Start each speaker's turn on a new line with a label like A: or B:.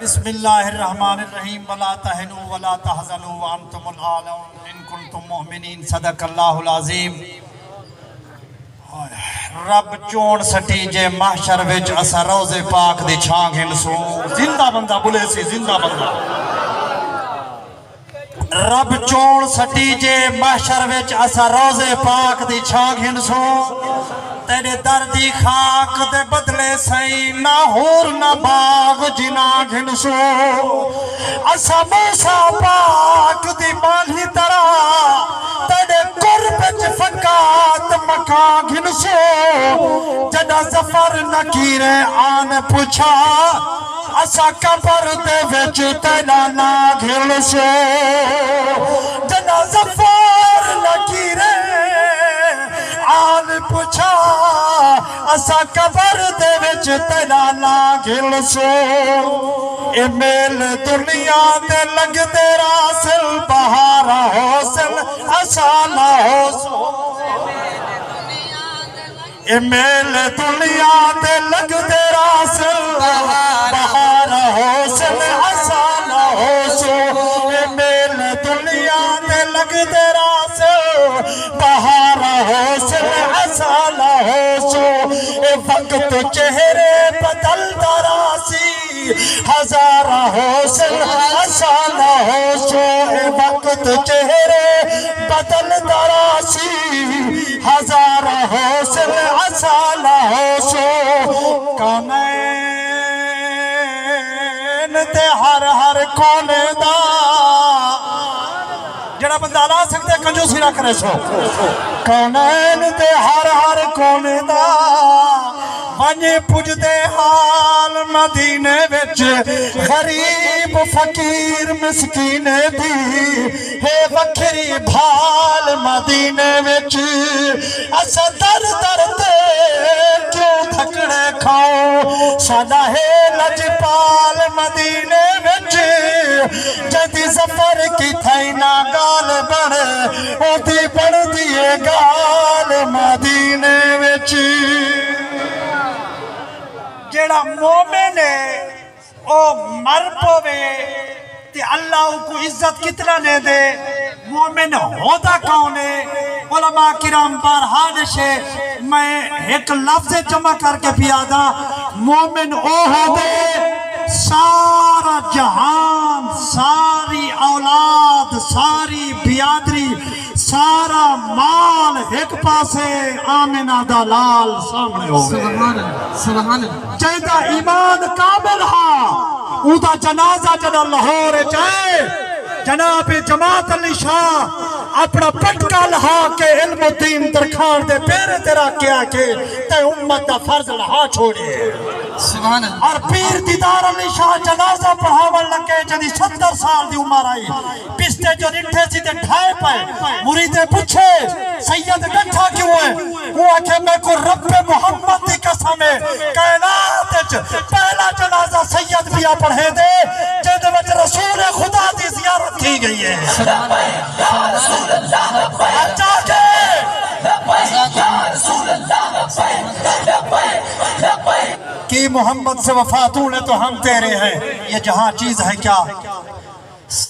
A: بسم اللہ الرحمن الرحیم ولا تہنوا ولا تحزنوا وانتم الاعلون ان کنتم مؤمنین صدق اللہ العظیم۔ رب چون سٹی جے محشر وچ اسا روز پاک دی چھاں گھنسوں، زندہ بندہ بولے سی زندہ بندہ۔ رب چون سٹی جے محشر وچ اسا روز پاک دی چھاں گھنسوں، تیرے دردی خاک دے بدلے سئی نہ ہور نہ باغ جنا گھنسو، اسا موسیٰ پاک دی مالی طرح تیرے قربت فقات مکان گھنسو، جدا زفر نکیرے آن پوچھا اسا قبر دے وچ تیرا نا گھنسو، جدا زفر نکیرے آن پوچھا اسا قبر دے وچ تیرا نا گھنسو، اے میل دنیا دے لگ دے راسل بہارا حوصل اسا نہ حوصل، اے میل دنیا دے لگ دے راسل بہارا حوصل اسا نہ حوصل، اے میل دنیا دے لگ دے راسل بہارا حوصل اسا نہ حوصل، اے وقت چہرے بدل دراسی ہزارہ حوصل اسا نہ حوصل، اے وقت چہرے بدل دراسی ہزارہ حوصل اسا نہ حوصل، کونین تے ہر کونے دا جڑا بندہ لا سکتے کنجوسی نہ کرے سو، کونین تے ہر کونے دا ونجے پوج دے حال مدینے وچ غریب فقیر مسکینے دی ہے وکھری بھال مدینے وچ، اسا در در تے کیوں تھکڑے کھاؤ ساڈا ہے لجپال مدینے وچ، جدی زفر کی تھائی نا گال بڑھ اوتی بڑھ دیے گال مدینے وچ، جیڑا مومن ہے او مر پوے تے اللہ کو عزت کتنا نے دے، مومن ہوتا کون ہے؟ علماء کرام بارہا نشے میں ایک لفظ جمع کر کے پیادا، مومن او ہو دے سارا جہان ساری اولاد ساری بیادری سارا مال ایک پاسے آمنہ دا لال سامنے ہوئے،
B: سبحان اللہ
A: جیدہ ایمان کامل ہاں اوہ جنازہ جنہ لاہور جائے، جناب جماعت علی شاہ اپنا پٹکا لہا کے علم و دین درخان دے پیرے تیرا کیا کہ تے امت دا فرض لہا چھوڑے،
B: سبحان اللہ،
A: اور پیر دیدار علی شاہ جنازہ پڑھاول لگے جدی 70 سال دی عمر آئی، پستے جو رٹھے سی تے ڈھائے پائے، مریدے پوچھے سید گٹھا کیوں ہے؟ وہ آکھے میں کو رب محمد دی قسم ہے کائنات پہلا جنازہ سید بیا پڑھے دے جد وچ رسول خدا دی زیارت کی گئی ہے، اچھا کہ کی محمد سے وفاتوں نے تو ہم تیرے ہیں، یہ جہاں چیز ہے کیا